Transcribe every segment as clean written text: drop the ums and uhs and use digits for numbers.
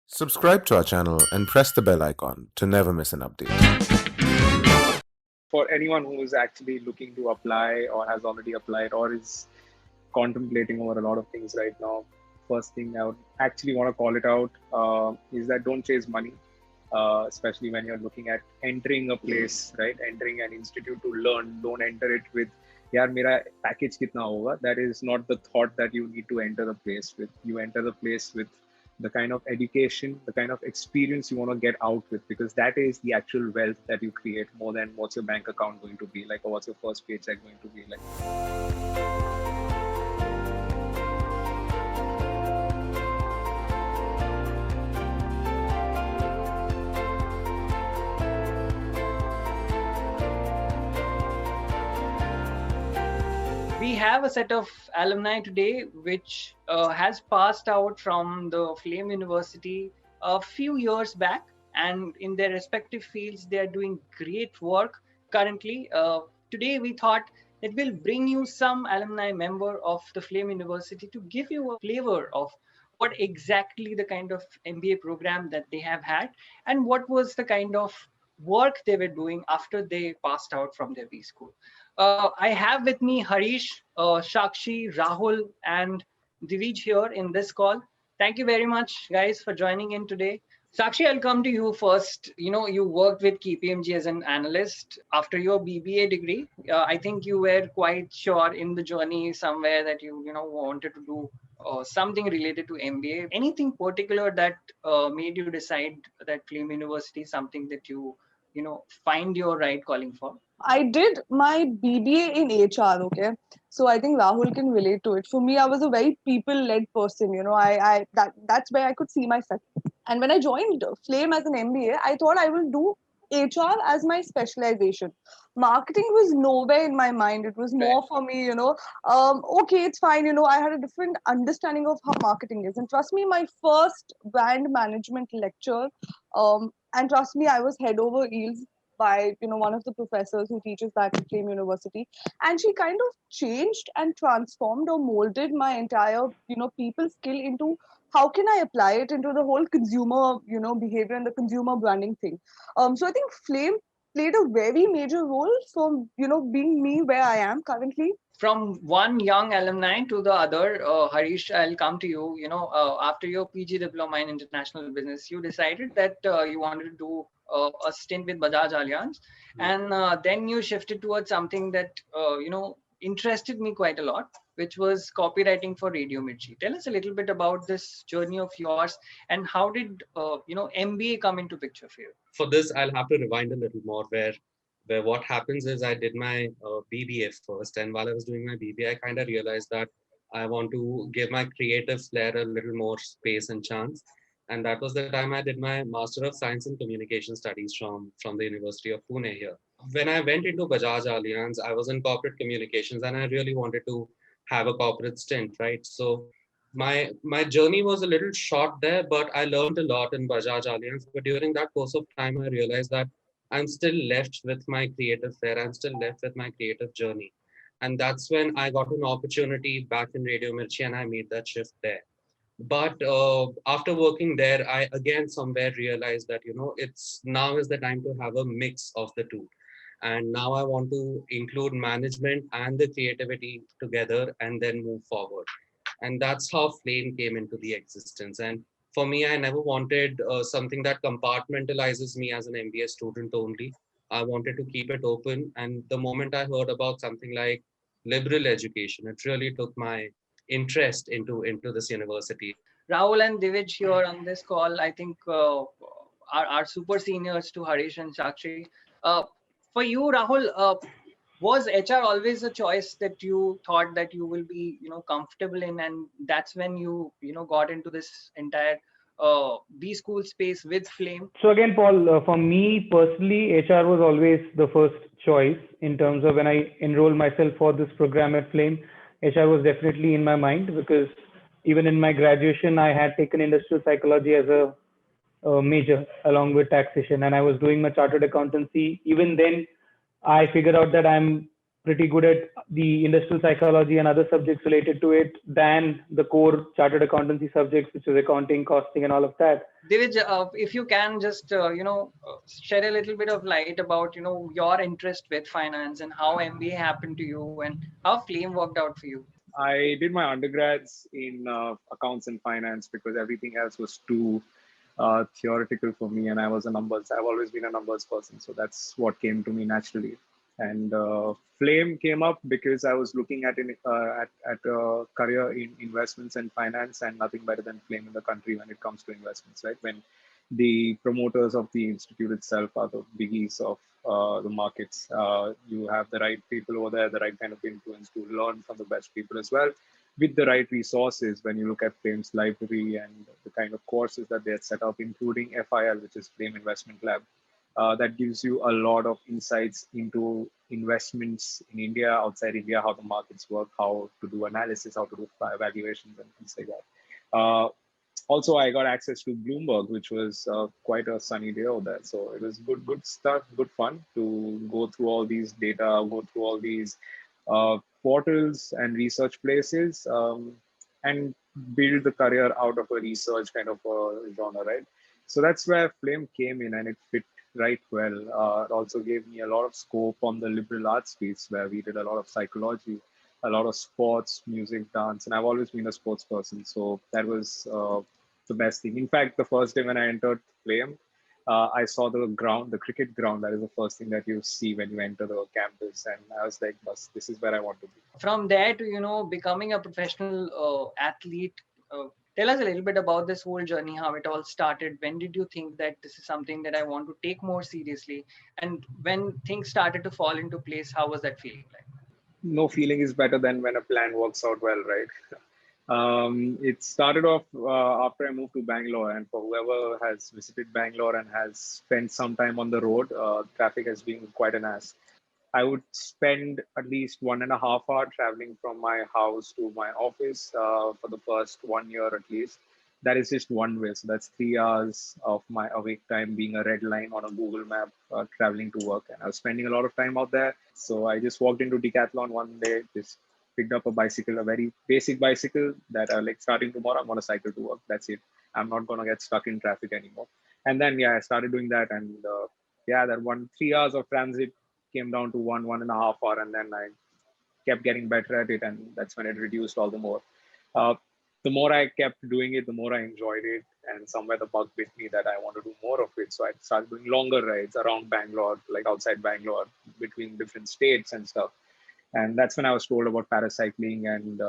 Subscribe to our channel and press the bell icon to never miss an update. For anyone who is actually looking to apply or has already applied or is contemplating over a lot of things right now, first thing I would actually want to call it out is that don't chase money, especially when you're looking at entering a place, right? Entering an institute to learn. Don't enter it with, yaar, mera package kitna hoga. That is not the thought that you need to enter the place with. You enter the place with the kind of education, the kind of experience you want to get out with, because that is the actual wealth that you create more than what's your bank account going to be like or what's your first paycheck going to be like. We have a set of alumni today which has passed out from the Flame University a few years back, and in their respective fields they are doing great work currently. Today we thought that we'll bring you some alumni member of the Flame University to give you a flavor of what exactly the kind of MBA program that they have had and what was the kind of work they were doing after they passed out from their Bschool. I have with me Harish, Shakshi, Rahul, and Divij here in this call. Thank you very much, guys, for joining in today. Shakshi, I'll come to you first. You know, you worked with KPMG as an analyst after your BBA degree. I think you were quite sure in the journey somewhere that you wanted to do something related to MBA. Anything particular that made you decide that Flame University is something that you find your right calling for? I did my BBA in HR, okay? So I think Rahul can relate to it. For me, I was a very people-led person, that's where I could see myself. And when I joined Flame as an MBA, I thought I will do HR as my specialization. Marketing was nowhere in my mind. It was more for me, okay, it's fine. I had a different understanding of how marketing is. And trust me, my first brand management lecture, and trust me, I was head over heels by one of the professors who teaches back at Flame University, and she kind of changed and transformed or molded my entire people skill into how can I apply it into the whole consumer behavior and the consumer branding thing. So I think Flame played a very major role from being me where I am currently. From one young alumni to the other, Harish, I'll come to you. After your PG diploma in international business, you decided that you wanted to do a stint with Bajaj Allianz, and then you shifted towards something that interested me quite a lot, which was copywriting for Radio Mirchi. Tell us a little bit about this journey of yours, and how did MBA come into picture for you? For this, I'll have to rewind a little more, where what happens is I did my BBA first, and while I was doing my BBA, I kind of realized that I want to give my creative flair a little more space and chance. And that was the time I did my Master of Science in Communication Studies from the University of Pune here. When I went into Bajaj Allianz, I was in corporate communications and I really wanted to have a corporate stint, right? So my journey was a little short there, but I learned a lot in Bajaj Allianz. But during that course of time, I realized that I'm still left with my creative flair. I'm still left with my creative journey. And that's when I got an opportunity back in Radio Mirchi and I made that shift there. But after working there, I again somewhere realized that, it's now is the time to have a mix of the two. And now I want to include management and the creativity together and then move forward. And that's how Flame came into the existence. And for me, I never wanted something that compartmentalizes me as an MBA student only. I wanted to keep it open. And the moment I heard about something like liberal education, it really took my interest into this university. Rahul and Divij here on this call, I think are super seniors to Harish and Shakshi. For you, Rahul, was HR always a choice that you thought that you will be, comfortable in, and that's when you, got into this entire Bschool space with Flame? So again, Paul, for me personally, HR was always the first choice in terms of when I enrolled myself for this program at Flame. HR was definitely in my mind because even in my graduation, I had taken industrial psychology as a major along with taxation, and I was doing my chartered accountancy. Even then, I figured out that I'm pretty good at the industrial psychology and other subjects related to it than the core chartered accountancy subjects, which is accounting, costing, and all of that. Divij, if you can just shed a little bit of light about your interest with finance and how MBA happened to you and how Flame worked out for you. I did my undergrads in accounts and finance because everything else was too theoretical for me, and I've always been a numbers person, so that's what came to me naturally. And Flame came up because I was looking at a career in investments and finance, and nothing better than Flame in the country when it comes to investments, right? When the promoters of the institute itself are the biggies of the markets. You have the right people over there, the right kind of influence to learn from the best people as well, with the right resources. When you look at Flame's library and the kind of courses that they set up, including FIL, which is Flame Investment Lab, that gives you a lot of insights into investments in India, outside India, how the markets work, how to do analysis, how to do valuations and things like that. Also, I got access to Bloomberg, which was quite a sunny day over there. So it was good stuff, good fun to go through all these data, go through all these portals and research places, and build the career out of a research kind of a genre, right? So that's where Flame came in, and it fit right well. It also gave me a lot of scope on the liberal arts piece, where we did a lot of psychology, a lot of sports, music, dance, and I've always been a sports person. So that was the best thing. In fact, the first day when I entered Flame, I saw the ground, the cricket ground. That is the first thing that you see when you enter the campus. And I was like, "Bus, this is where I want to be." From there to, becoming a professional athlete, tell us a little bit about this whole journey, how it all started. When did you think that this is something that I want to take more seriously? And when things started to fall into place, how was that feeling like? No feeling is better than when a plan works out well, right? It started off after I moved to Bangalore, and for whoever has visited Bangalore and has spent some time on the road, traffic has been quite an ass. I would spend at least 1.5 hours traveling from my house to my office for the first 1 year at least. That is just one way. So that's 3 hours of my awake time being a red line on a Google map traveling to work. And I was spending a lot of time out there. So I just walked into Decathlon one day, just picked up a bicycle, a very basic bicycle that I like starting tomorrow, I'm going to cycle to work. That's it. I'm not going to get stuck in traffic anymore. And then, yeah, I started doing that. And that 3 hours of transit came down to 1.5 hours, and then I kept getting better at it, and that's when it reduced all the more. The more I kept doing it, the more I enjoyed it, and somewhere the bug bit me that I want to do more of it. So I started doing longer rides around Bangalore, like outside Bangalore, between different states and stuff. And that's when I was told about paracycling and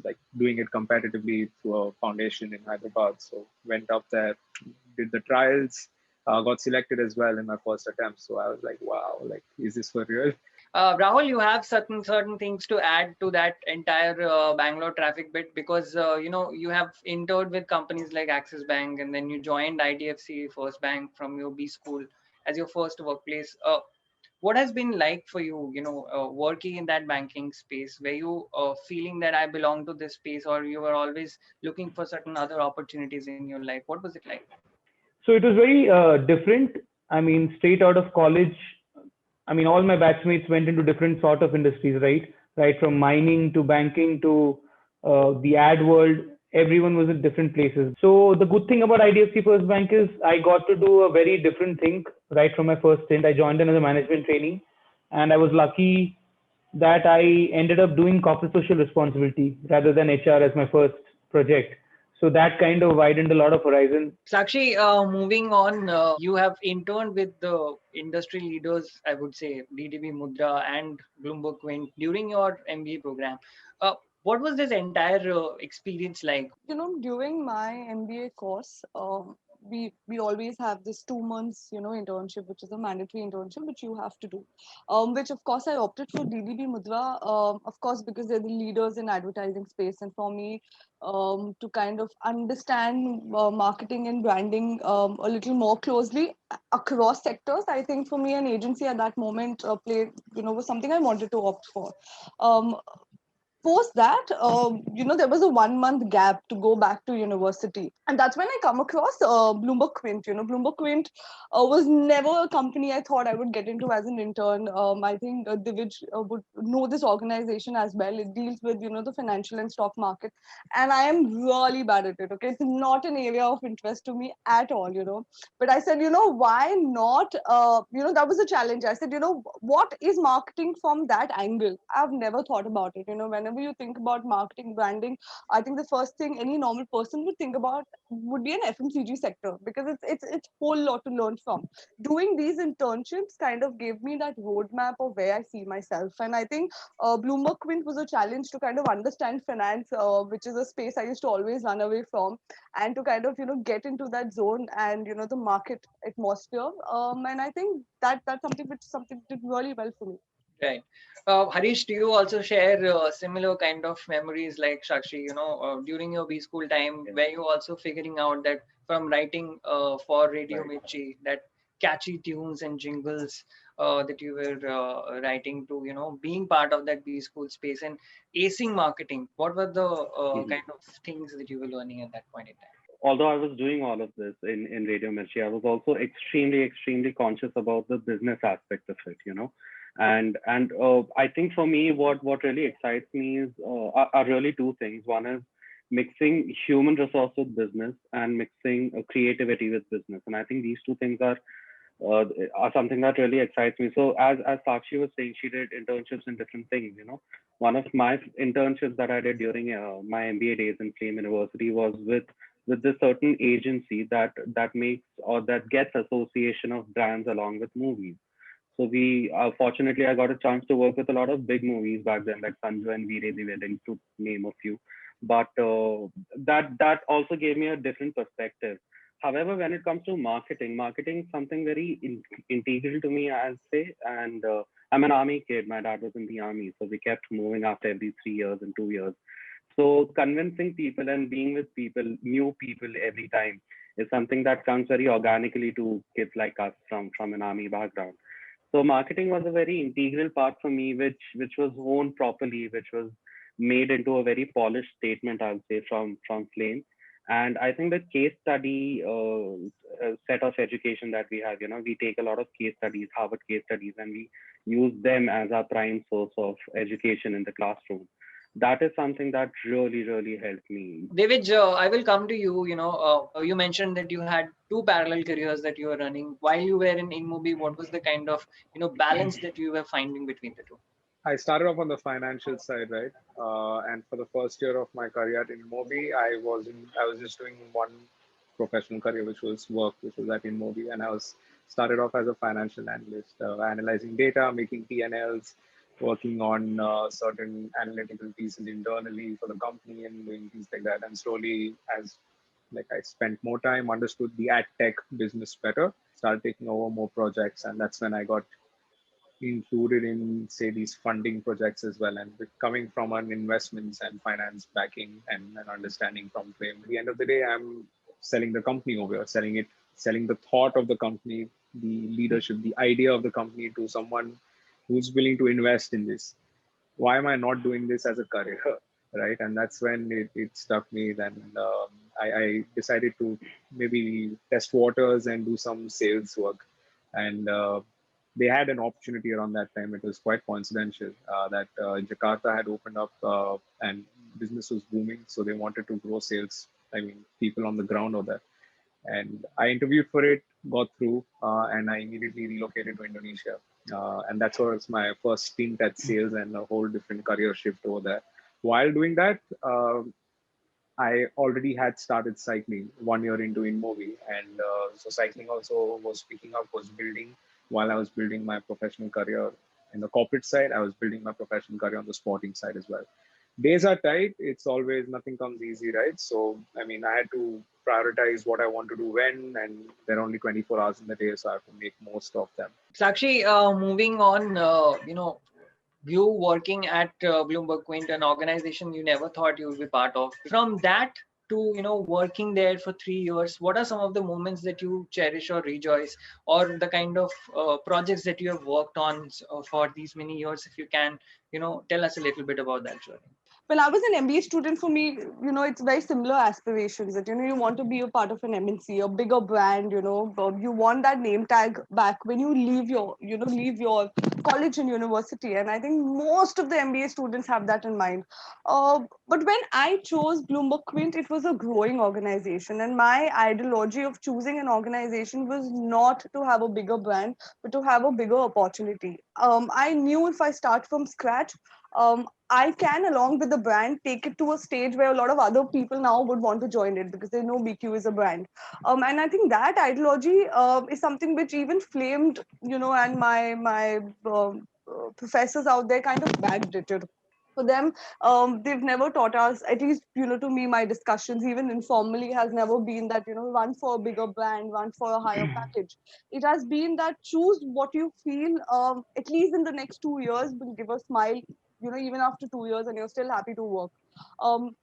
like doing it competitively through a foundation in Hyderabad. So went up there, did the trials, got selected as well in my first attempt. So I was like, wow, like, is this for real? Rahul, you have certain things to add to that entire Bangalore traffic bit, because you have interned with companies like Axis Bank, and then you joined IDFC First Bank from your Bschool as your first workplace. What has been like for you, working in that banking space? Were you feeling that I belong to this space, or you were always looking for certain other opportunities in your life? What was it like? So it was very different. I mean, straight out of college, I mean, all my batchmates went into different sort of industries, right? Right from mining to banking to the ad world. Everyone was in different places. So the good thing about IDFC First Bank is I got to do a very different thing right from my first stint. I joined in as a management trainee, and I was lucky that I ended up doing corporate social responsibility rather than HR as my first project. So that kind of widened a lot of horizon. Sakshi, moving on, you have interned with the industry leaders, I would say, DDB Mudra and Bloomberg Quint during your MBA program. What was this entire experience like? During my MBA course, we always have this 2 months, internship, which is a mandatory internship, which you have to do. Which of course I opted for DDB Mudra, of course, because they're the leaders in advertising space, and for me, to kind of understand marketing and branding a little more closely across sectors. I think for me, an agency at that moment was something I wanted to opt for. post that, there was a 1 month gap to go back to university. And that's when I come across Bloomberg Quint. Bloomberg Quint was never a company I thought I would get into as an intern. I think Divij would know this organization as well. It deals with, the financial and stock market. And I am really bad at it, okay? It's not an area of interest to me at all, But I said, why not? That was a challenge. I said, what is marketing from that angle? I've never thought about it. Whenever you think about marketing, branding, I think the first thing any normal person would think about would be an FMCG sector, because it's whole lot to learn from. Doing these internships kind of gave me that roadmap of where I see myself. And I think Bloomberg Quint was a challenge to kind of understand finance, which is a space I used to always run away from, and to kind of get into that zone and the market atmosphere. And I think that's something did really well for me. Right. Harish, do you also share similar kind of memories like Shakshi, during your Bschool time, where you also figuring out that from writing for Radio Mirchi, that catchy tunes and jingles that you were writing to, being part of that Bschool space and acing marketing, what were the kind of things that you were learning at that point in time? Although I was doing all of this in Radio Mirchi, I was also extremely conscious about the business aspect of it, And I think for me, what really excites me is are really two things. One is mixing human resource with business, and mixing creativity with business. And I think these two things are something that really excites me. So as Sakshi was saying, she did internships in different things. One of my internships that I did during my MBA days in Flame University was with this certain agency that makes, or that gets association of brands along with movies. So we fortunately, I got a chance to work with a lot of big movies back then, like Sanju and Veere the Wedding, to name a few. But that also gave me a different perspective. However, when it comes to marketing is something very integral to me, I'll say. And I'm an army kid. My dad was in the army, so we kept moving after every 3 years and 2 years. So convincing people and being with people, new people every time, is something that comes very organically to kids like us from an army background. So marketing was a very integral part for me, which was honed properly, which was made into a very polished statement, I would say, from Flame. And I think the case study set of education that we have, we take a lot of case studies, Harvard case studies, and we use them as our prime source of education in the classroom. That is something that really helped me. David, I will come to you. You mentioned that you had two parallel careers that you were running while you were in InMobi. What was the kind of balance that you were finding between the two? I started off on the financial side, right? And for the first year of my career at InMobi, I was just doing one professional career, which was work, which was at InMobi, and I started off as a financial analyst, analyzing data, making P&Ls, working on certain analytical pieces internally for the company, and doing things like that. And slowly, as I spent more time, understood the ad tech business better, started taking over more projects, and that's when I got included in, say, these funding projects as well. And coming from an investments and finance backing and an understanding from Flame, at the end of the day, I'm selling the company over, selling the thought of the company, the leadership, the idea of the company to someone who's willing to invest in this. Why am I not doing this as a career, right? And that's when it struck me. Then I decided to maybe test waters and do some sales work. And they had an opportunity around that time. It was quite coincidental that Jakarta had opened up and business was booming. So they wanted to grow sales. I mean, people on the ground over there. And I interviewed for it, got through, and I immediately relocated to Indonesia. And that's was my first stint at sales and a whole different career shift over there. While doing that, I already had started cycling 1 year into InMobi. And so cycling also was picking up, was building. While I was building my professional career in the corporate side, I was building my professional career on the sporting side as well. Days are tight. It's always, nothing comes easy, right? So, I mean, I had to prioritize what I want to do when, and there are only 24 hours in the day, so I have to make most of them. Sakshi, moving on, you working at Bloomberg Quint, an organization you never thought you would be part of. From that to working there for 3 years, what are some of the moments that you cherish or rejoice, or the kind of projects that you have worked on for these many years? If you can tell us a little bit about that journey. when I was an MBA student, for me, it's very similar aspirations that, you want to be a part of an MNC, a bigger brand, you want that name tag back when you leave your college and university. And I think most of the MBA students have that in mind. But when I chose Bloomberg Quint, it was a growing organization. And my ideology of choosing an organization was not to have a bigger brand, but to have a bigger opportunity. I knew if I start from scratch, I can, along with the brand, take it to a stage where a lot of other people now would want to join it because they know BQ is a brand. And I think that ideology is something which even Flamed, and my professors out there kind of backdated. For them, they've never taught us, at least, to me, my discussions, even informally, has never been that, one for a bigger brand, one for a higher package. It has been that choose what you feel, at least in the next 2 years, will give a smile, even after 2 years, and you're still happy to work. Um,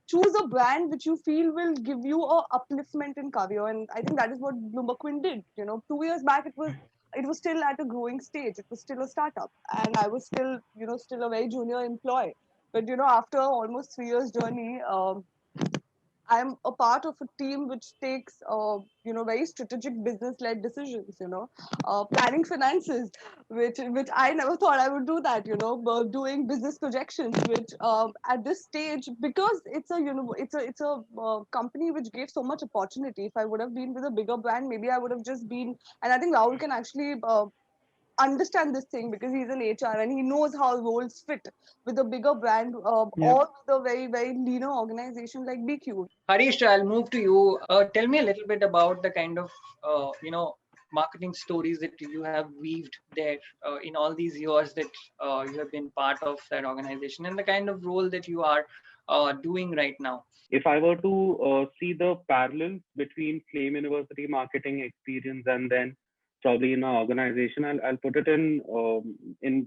Choose a brand which you feel will give you a upliftment in career, and I think that is what Bloomberg Quinn did. 2 years back, it was still at a growing stage. It was still a startup, and I was still a very junior employee. But after almost 3 years journey, I'm a part of a team which takes, very strategic business-led decisions. Planning finances, which I never thought I would do that. But doing business projections, which at this stage, because it's a company which gave so much opportunity. If I would have been with a bigger brand, maybe I would have just been. And I think Rahul can actually understand this thing because he's in HR and he knows how roles fit with a bigger brand, Yeah. or with a very, very leaner organization like BQ. Harish, I'll move to you. Tell me a little bit about the kind of marketing stories that you have weaved there in all these years that you have been part of that organization, and the kind of role that you are doing right now. If I were to see the parallels between Flame University marketing experience and then probably in our organization, I'll put it in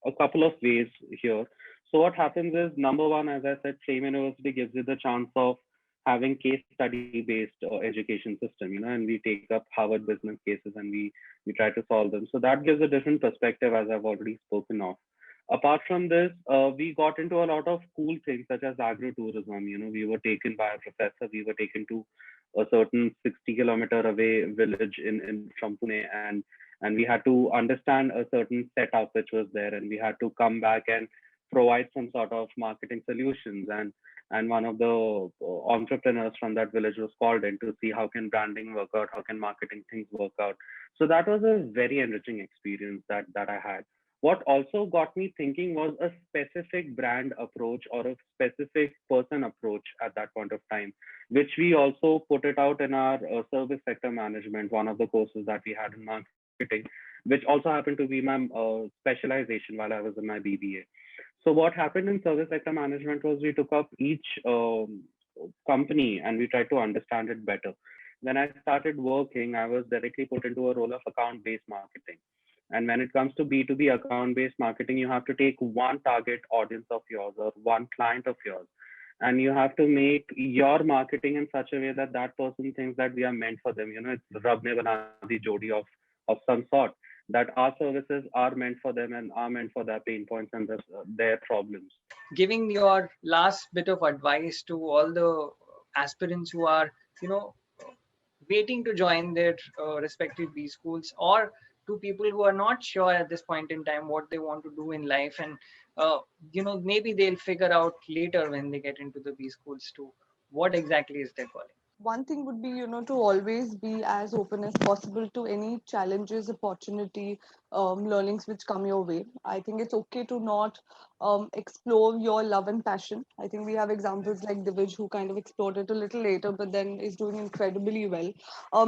a couple of ways here. So what happens is, number one, as I said, Flame University gives you the chance of having case study based education system, and we take up Harvard business cases and we try to solve them. So that gives a different perspective, as I've already spoken of. Apart from this, we got into a lot of cool things such as agro-tourism. We were taken by a professor, we were taken to a certain 60-kilometer away village in from Pune, and we had to understand a certain setup which was there, and we had to come back and provide some sort of marketing solutions. And one of the entrepreneurs from that village was called in to see how can branding work out, how can marketing things work out. So that was a very enriching experience that I had. What also got me thinking was a specific brand approach or a specific person approach at that point of time, which we also put it out in our service sector management, one of the courses that we had in marketing, which also happened to be my specialization while I was in my BBA. So what happened in service sector management was we took up each company and we tried to understand it better. When I started working, I was directly put into a role of account-based marketing. And when it comes to B2B account-based marketing, you have to take one target audience of yours or one client of yours, and you have to make your marketing in such a way that that person thinks that we are meant for them. It's Rab ne bana di jodi of some sort, that our services are meant for them and are meant for their pain points and their problems. Giving your last bit of advice to all the aspirants who are, waiting to join their respective B schools, or to people who are not sure at this point in time what they want to do in life, and maybe they'll figure out later when they get into the B schools too, what exactly is their calling. One thing would be, to always be as open as possible to any challenges, opportunity, learnings which come your way. I think it's okay to not explore your love and passion. I think we have examples like Divij, who kind of explored it a little later, but then is doing incredibly well.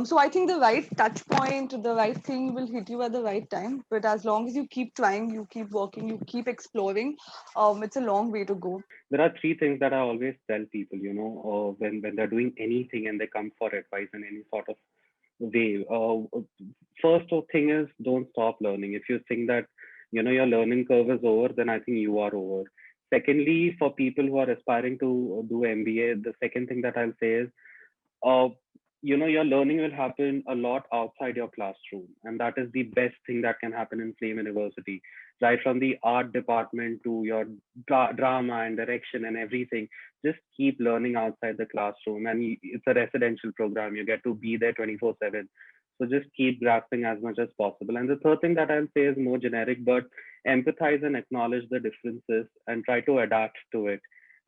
So I think the right touch point, the right thing will hit you at the right time. But as long as you keep trying, you keep working, you keep exploring, it's a long way to go. There are three things that I always tell people, when they're doing anything and they come for advice in any sort of way. First thing is, don't stop learning. If you think that, your learning curve is over, then I think you are over. Secondly, for people who are aspiring to do MBA, the second thing that I'll say is, your learning will happen a lot outside your classroom, and that is the best thing that can happen in Flame University. Right from the art department to your drama and direction and everything, just keep learning outside the classroom. And it's a residential program; you get to be there 24/7. So just keep grasping as much as possible. And the third thing that I'll say is more generic, but empathize and acknowledge the differences and try to adapt to it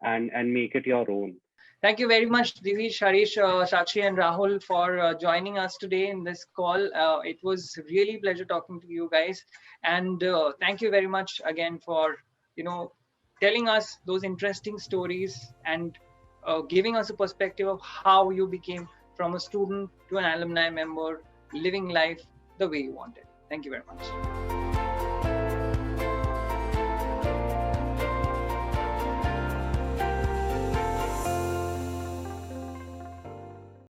and make it your own. Thank you very much, Divish, Harish, Sakshi, and Rahul for joining us today in this call. It was really pleasure talking to you guys, and thank you very much again for telling us those interesting stories and giving us a perspective of how you became from a student to an alumni member, living life the way you wanted. Thank you very much.